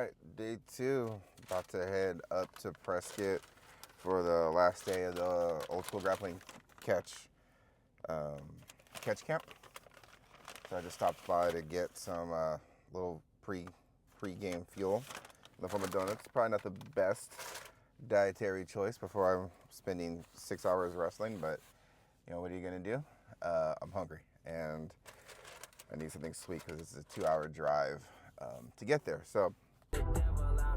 right, day 2. About to head up to Prescott for the last day of the old school grappling catch camp. So I just stopped by to get some little pre-game fuel in the form of donuts. Probably not the best dietary choice before I'm spending 6 hours wrestling, but you know, what are you gonna do? I'm hungry and I need something sweet because it's a 2-hour drive to get there. So.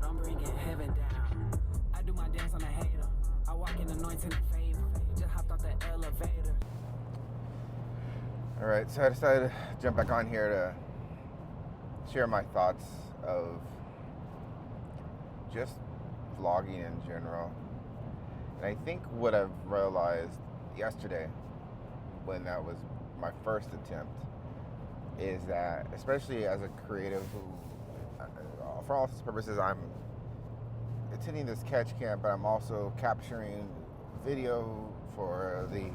I'm bringing heaven down. I do my dance on a hater. I walk in anointing and favor. Just hopped off the elevator. All right, so I decided to jump back on here to share my thoughts of just vlogging in general. And I think what I've realized yesterday, when that was my first attempt, is that, especially as a creative who, for all intents and purposes, I'm attending this catch camp, but I'm also capturing video for the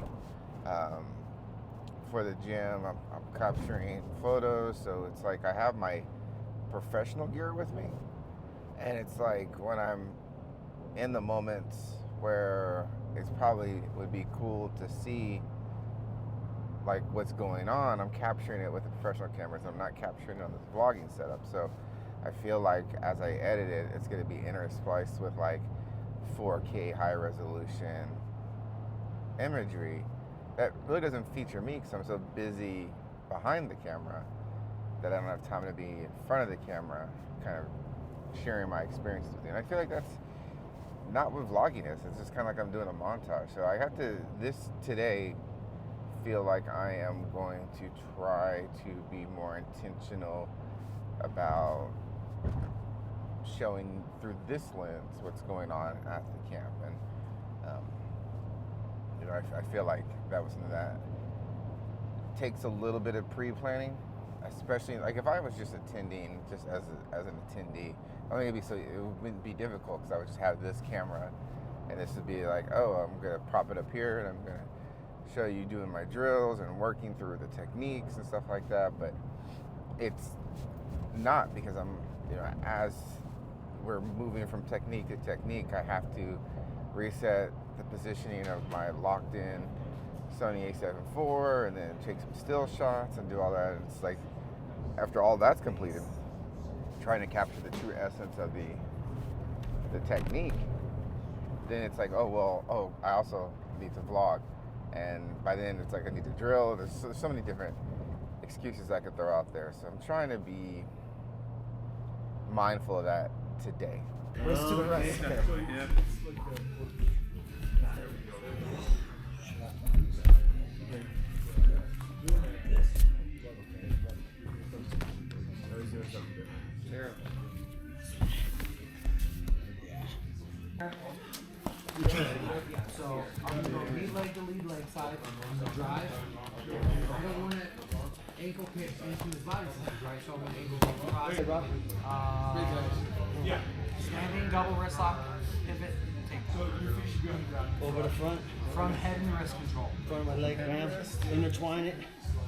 gym. I'm capturing photos, so it's like I have my professional gear with me, and it's like when I'm in the moments where it's probably would be cool to see like what's going on, I'm capturing it with the professional cameras. I'm not capturing it on this vlogging setup. So I feel like as I edit it, it's going to be interspliced with like 4K high resolution imagery that really doesn't feature me because I'm so busy behind the camera that I don't have time to be in front of the camera kind of sharing my experiences with you. And I feel like that's not what vlogging is. It's just kind of like I'm doing a montage. So I have to, today, feel like I am going to try to be more intentional about showing through this lens what's going on at the camp. And you know, I feel like that was something that takes a little bit of pre-planning, especially like if I was just attending just as an attendee. I think it wouldn't be difficult because I would just have this camera and this would be like, oh, I'm gonna prop it up here and I'm gonna show you doing my drills and working through the techniques and stuff like that. But it's not, because I'm, you know, as we're moving from technique to technique, I have to reset the positioning of my locked in Sony A7 IV and then take some still shots and do all that. And it's like, after all that's completed, trying to capture the true essence of the technique, then it's like, I also need to vlog. And by then it's like I need to drill. There's so many different excuses I could throw out there. So I'm trying to be mindful of that today. Wrist to the right. Yeah. So I'm gonna go lead leg to lead leg side on the drive. I don't want to ankle kick into his body size, right? So I'm gonna ankle kick across. Standing double wrist lock, pivot, take Over the front. from head and wrist control. Front of my leg, bam. Intertwine it.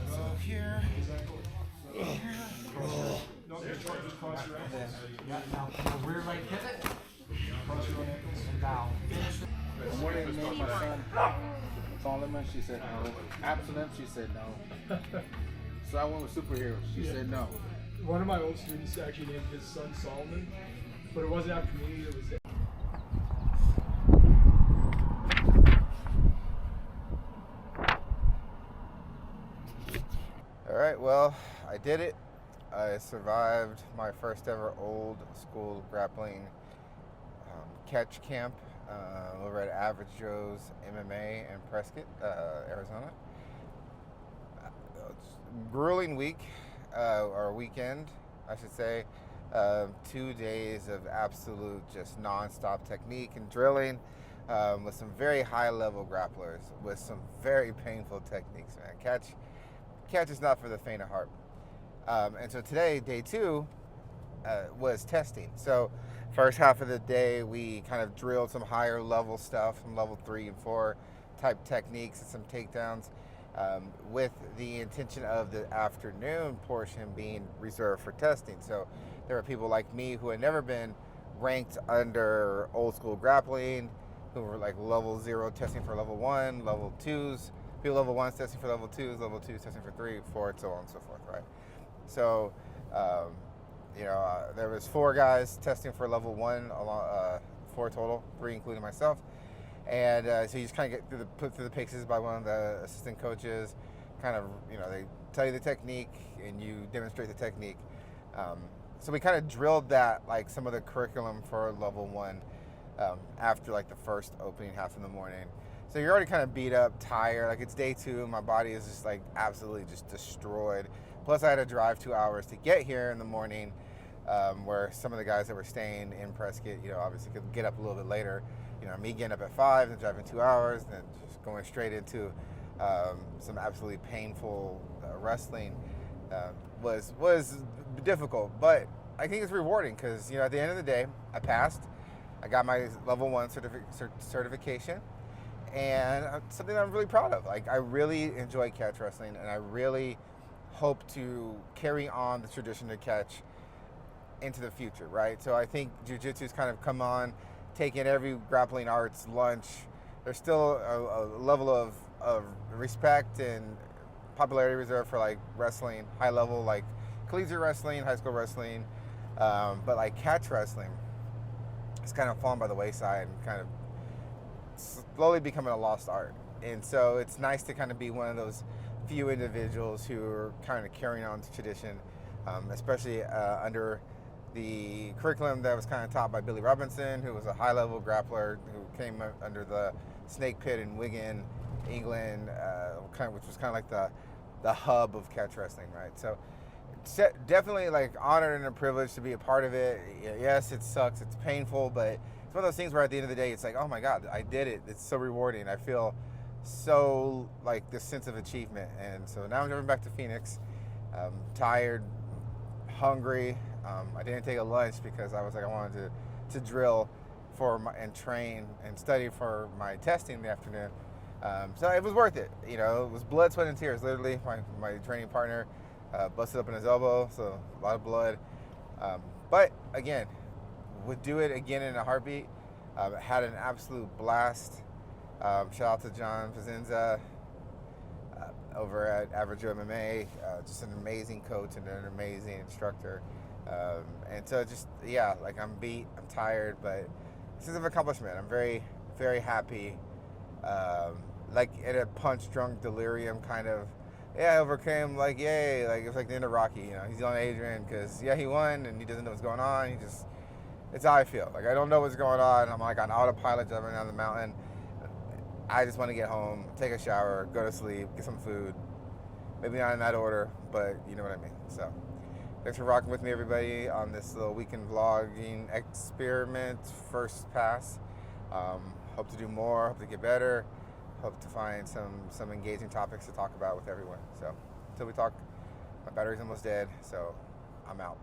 So here. Now rear leg pivot. And down. The morning I made my son Solomon, she said no. Absalom, she said no. So I went with superheroes. She said no. One of my old students actually named his son Solomon, but it wasn't after me, it was All right, well, I did it. I survived my first ever old school grappling catch camp over at Average Joe's MMA in Prescott, Arizona. Grueling week, or weekend, I should say. 2 days of absolute just non-stop technique and drilling with some very high-level grapplers with some very painful techniques, man. Catch is not for the faint of heart. And so today, day 2, was testing. So first half of the day, we kind of drilled some higher level stuff, some level 3 and 4 type techniques and some takedowns. with the intention of the afternoon portion being reserved for testing. So there were people like me who had never been ranked under old school grappling, who were like level 0 testing for level 1, level 2s, people level 1s testing for level 2s, level 2s testing for 3, 4, and so on and so forth, right? So, there was 4 guys testing for level 1, 4 total, 3 including myself. And so you just kind of get put through the paces by one of the assistant coaches. Kind of, they tell you the technique and you demonstrate the technique. So we kind of drilled that, like some of the curriculum for level 1 after like the first opening half in the morning. So you're already kind of beat up, tired. Like it's day 2, and my body is just like absolutely just destroyed. Plus I had to drive 2 hours to get here in the morning, where some of the guys that were staying in Prescott, obviously could get up a little bit later. Me getting up at 5 and driving 2 hours, then just going straight into some absolutely painful wrestling was difficult, but I think it's rewarding because at the end of the day, I passed. I got my level 1 certification, and something that I'm really proud of. Like I really enjoy catch wrestling, and I really hope to carry on the tradition of catch into the future, right? So I think jiu-jitsu's kind of come on, taking every grappling arts lunch. There's still a level of respect and popularity reserved for like wrestling, high level, like collegiate wrestling, high school wrestling, but like catch wrestling it's kind of fallen by the wayside and kind of slowly becoming a lost art. And so it's nice to kind of be one of those few individuals who are kind of carrying on the tradition, especially under the curriculum that was kind of taught by Billy Robinson, who was a high-level grappler who came under the Snake Pit in Wigan, England, which was kind of like the hub of catch wrestling, right? So definitely like honored and a privilege to be a part of it. Yes, it sucks, it's painful, but it's one of those things where at the end of the day, it's like, oh my God, I did it. It's so rewarding. I feel so like this sense of achievement. And so now I'm driving back to Phoenix. Tired, hungry. I didn't take a lunch because I was like, I wanted to drill and train and study for my testing in the afternoon. So it was worth it. It was blood, sweat, and tears. Literally, my training partner busted up in his elbow, so a lot of blood. But again, would do it again in a heartbeat. Had an absolute blast. Shout out to John Pazinza over at Average MMA. Just an amazing coach and an amazing instructor. And so I'm beat, I'm tired, but this is an accomplishment. I'm very, very happy. Like in a punch-drunk delirium kind of, I overcame, like, yay, like it was like the end of Rocky, he's yelling at Adrian because, he won and he doesn't know what's going on. It's how I feel. Like, I don't know what's going on. I'm like on autopilot driving down the mountain. I just want to get home, take a shower, go to sleep, get some food. Maybe not in that order, but you know what I mean. So thanks for rocking with me, everybody, on this little weekend vlogging experiment, first pass. Hope to do more, hope to get better, hope to find some engaging topics to talk about with everyone. So until we talk, my battery's almost dead, so I'm out.